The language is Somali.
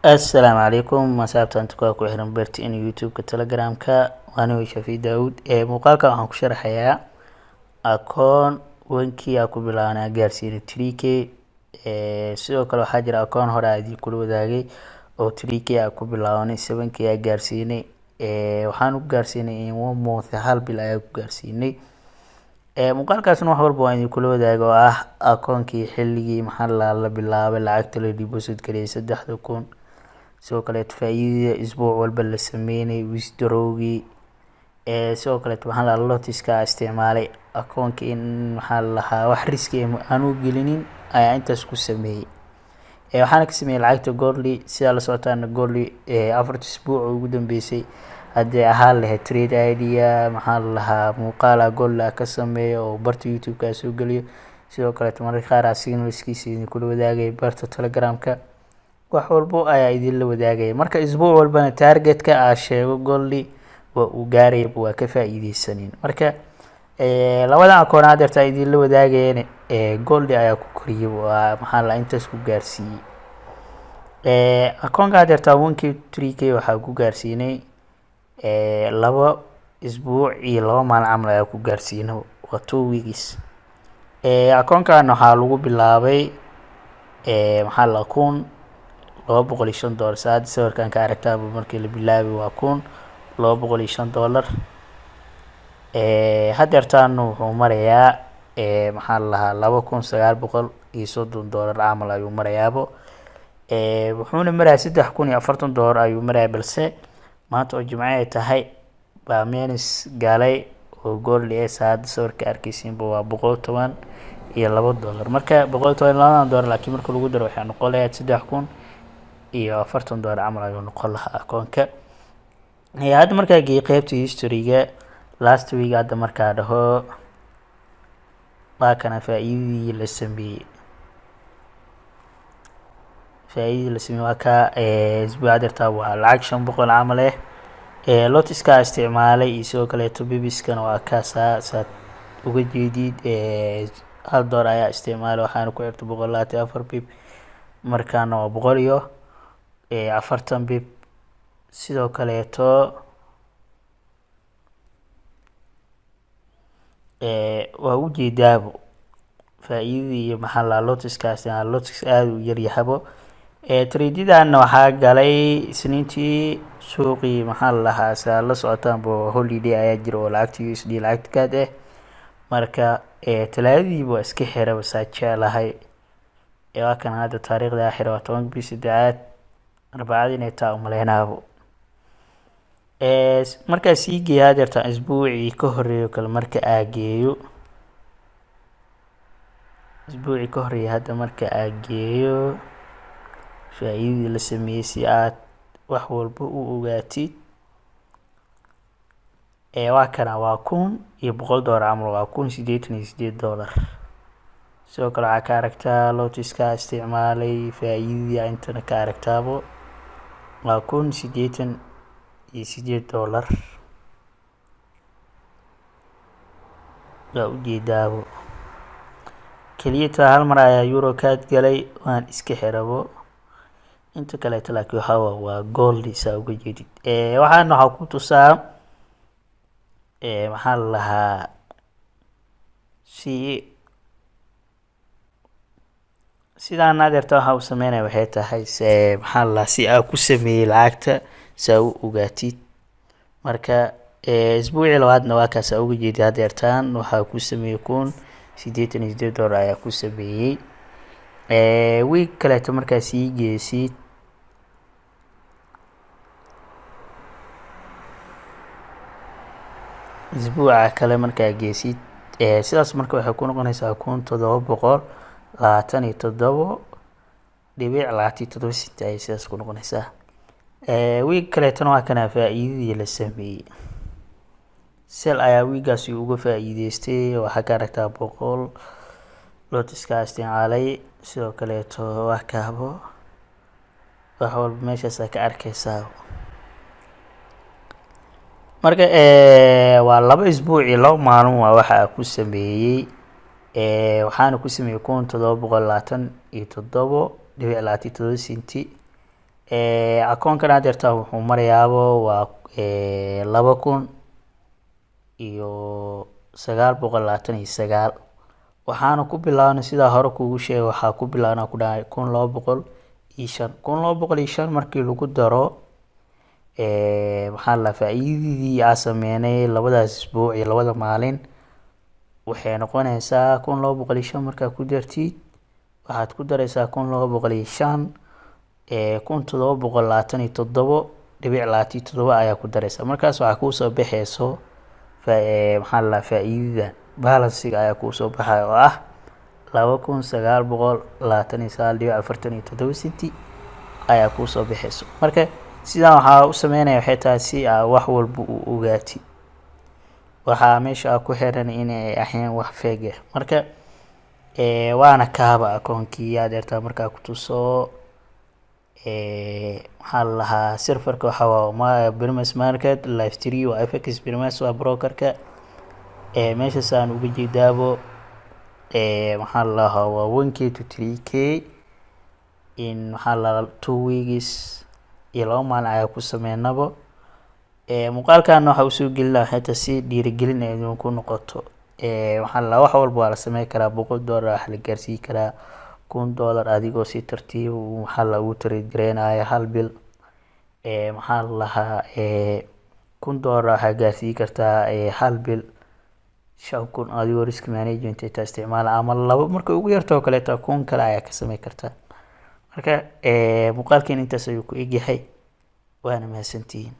السلام عليكم مسابتا انتكوا ku xiran barti in youtube-ka telegram-ka waana Shafi Daawud muuqaalka waxaan ku sharaxayaa akoon wankii aan ku bilaabnaa gaarsiinay 3k sidoo kale waxaa jira akoon hore aan kula wadaagay oo 3k aan ku bilaabnay 7k aan gaarsiinay waxaan u gaarsiinay in 1 month hal bil ayaan ku gaarsiinay muuqaalkaasna wax walba waan kula wadaagay oo ah akoonkii xilligii maxaa la bilaabay lacagta la deposit gareeyay 3000 sidoo kale faa'iidada isbuuc walba la sameeyay withdrawgii sidoo kale waxaan la lotiska isticmaalay akoonka in maxaa lahaa wax risk aan u gelinin ayaa intaas ku sameeyay waxaan ka sameeyay lacagta Goldly sida la socotaan Goldly afarta isbuuc ugu dambeysay hadii ahaan lahayd trade idea maxaa lahaa muuqaal Goldly ka sameeyo oo barta youtube-ka soo galiyo sidoo kale mararka qaar signalskiisa kula wadaagay barta telegram-ka wax walba ayaa idin la wadaagay marka isbuuc walbana target-ka aan sheego Goldly waa uu gaaray waa ka faa'iideysaneen marka labada akoon aad dartaa idin la wadaagayeen Goldly ayaa ku koriyay waa maxaa la intaas ku gaarsiiyay akoonka aad dartaa 1k 3k waxa ku gaarsiinay laba isbuuc iyo laba maalin camal ayaa ku gaarsiinay waa 2 weeks akoonkan waxa lagu bilaabay maxaa la akoon $205 saad sawirkan ka aragtaa markii la bilaabay waa $205 hadeertaan wuxuu marayaa maxaa lahaa $2930 camal ayuu marayaabo wuxuuna marayaa $3040 ayuu marayaa balse maanta oo Jimco ay tahay baa minus galay oo Goldly saad sawirka arkaysiinba waa $112 marka $112 laakiin marka lagu daro waxay noqonayaa $3040 camal ayuu noqon lahaa akoonka hadda markaa qaybta history-ga last week hadda markaa dhaho waa kana faa'iidadii la sameeyay waa ka isbuuc dartaa waa lacag 500 camal lotiska isticmaalay iyo sidoo kale bibiskana waa ka saad uga jeedid $1 ayaa isticmaalay waxaan ku xirtay 124 bib markaana waa 140 bib sidoo kale waa u jeedaabo faa'iidadii iyo maxaa la lotiskaas aad u yar yahabo trade-dan waxaa galay isniintii suuqii maxaa lahaa saa la socotaan holiday ayaa jira oo lacagta USD lacagta kaad marka talaadadii waa iska xiray wasaajalahay waa kan hadda taariikhda aakhira waa 10 bii 3 arbacadii inay taa u maleynaabo marka sii geeyaa dartaa isbuucii ka horeeyo kale marka aageeyo isbuucii ka horeeyo hadda marka aageeyo faa'iidada la sameeyay si aad wax walba u ogaatid waa kana waa $1,100 camal waa $1,088 sidoo kale waxaa ka aragtaa lotiska isticmaalay faa'iidada intana ka aragtaabo waa $1,088 waa u jeedaabo kaliya hal mar ayaa euro kaad galay waan iska xirabo inta kale laakiin waxa waa Goldly saa uga jeedid waxaan waxa ku tusaa maxaa lahaa sidaan adeerta waxa uu sameynaa waxay tahay maxaa la si aan ku sameeyay lacagta saa u ogaatid marka isbuucii labaadna waa kaas uga jeedid adeertaan waxa ku sameeyay $1,088 ayaa ku sameeyay week kale markaa sii geesid isbuuca kale markaa geesid sidaas marka waxay ku noqonaysaa $727.27 ay sidaas ku noqonaysaa week kale waa kana faa'iidadii la sameeyay sel ayaa weegaasi uga faa'iideystay waxa ka aragtaa 100 lotiska isticmaalay sidoo kale waa kaabo wax walba meeshaas ka arkaysaa marka waa laba isbuuc iyo laba maalin waa waxa ku sameeyay waxaana ku sameeyay $1,727.27 senti akoonkan aad yartaa wuxuu marayaabo waa 2,929 waxaana ku bilaabnay sidaa hore kuugu sheegay waxaa ku bilaabnaa ku dhahay 1,205 markii lagu daro maxaa la faa'iidadii aan sameynay labadaas isbuuc iyo labada maalin waxay noqonaysaa 1,205 markaa ku dartid waxaad ku daraysaa 1,205 1,727.27 ayaa ku daraysaa markaas waxaa kuu soo baxayso maxaa la faa'iidada balance ayaa kuu soo baxay oo ah 2,929.47 senti ayaa kuu soo baxayso marka sidaan waxaa u sameynaya waxay tahay si wax walba u ogaatid waxaa meesha ku xiran inay ahayn wax fake marka waana kaaba akoonkii aad yartaa markaa ku tuso maxaa lahaa serverka waxa waa Primus Market Live 3 waa FX Primus waa brokerka meesha saan uga jeedaabo maxaa lahaa waa 1k to 3k in maxaa la 2 weeks iyo 2 maalin ayaa ku sameynabo muuqaalkan waxa uu soo gelin lahaa xitaa si dhiirigelin ay ku noqoto waxaa la wax walba waa la sameyn karaa $100 wax la gaarsiin karaa $1,000 adigoo si tartiib waxaa lagu trade gareynayaa hal bil maxaa lahaa $1,000 waxa gaarsiin kartaa hal bil 5,000 adigoo risk management ay isticmaala ama laba marka ugu yartoo kale 1,000 kale ayaa ka sameyn kartaa marka muuqaalkan intaas ayuu ku egyahay waana mahadsantihiin